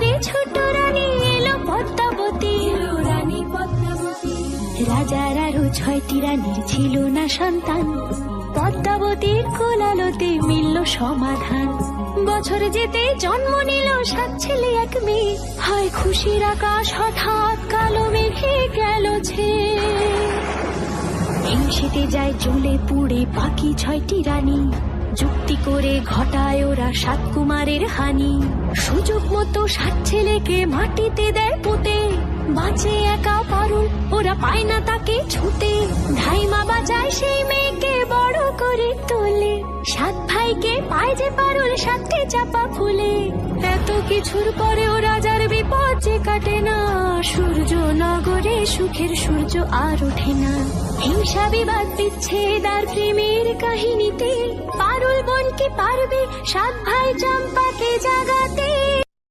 করে ছোট রানী এলো পদ্মাবতী। রাজার আরো 6টি রানীর ছিল না সন্তান, পদ্মাবতীর কোলালোতে মিলল সমাধান। বছর যেতে জন্ম নিল 7 ছেলে 1 মেয়ে, হয় খুশির আকাশ হঠাৎ কালো মেঘে গেল ছেয়ে। হিংসেতে যায় জ্বলে পুড়ে বাকি 6টি রানী, যুক্তি করে ঘটায় ওরা 7 কুমারের হানি। সুযোগ মতো 7 ছেলেকে মাটিতে দেয় পুঁতে, বাঁচে একা পারুল ওরা পায় না তাকে ছুতে। ধাইমা বাজায় সেই মেয়েকে বড় করে তোলে, 7 ভাইকে পায় যে পারুল 7টি চাপা ফুলে। এত কিছুর পরেও রাজার বিপদ যে কাটে না, সূর্য নগরে সুখের সূর্য আর ওঠে না। হিংসা বিবাদ বিচ্ছেদ আর প্রেমের কাহিনীতে পারুল বোন কি পারবে 7 ভাই চম্পাকে জাগাতে।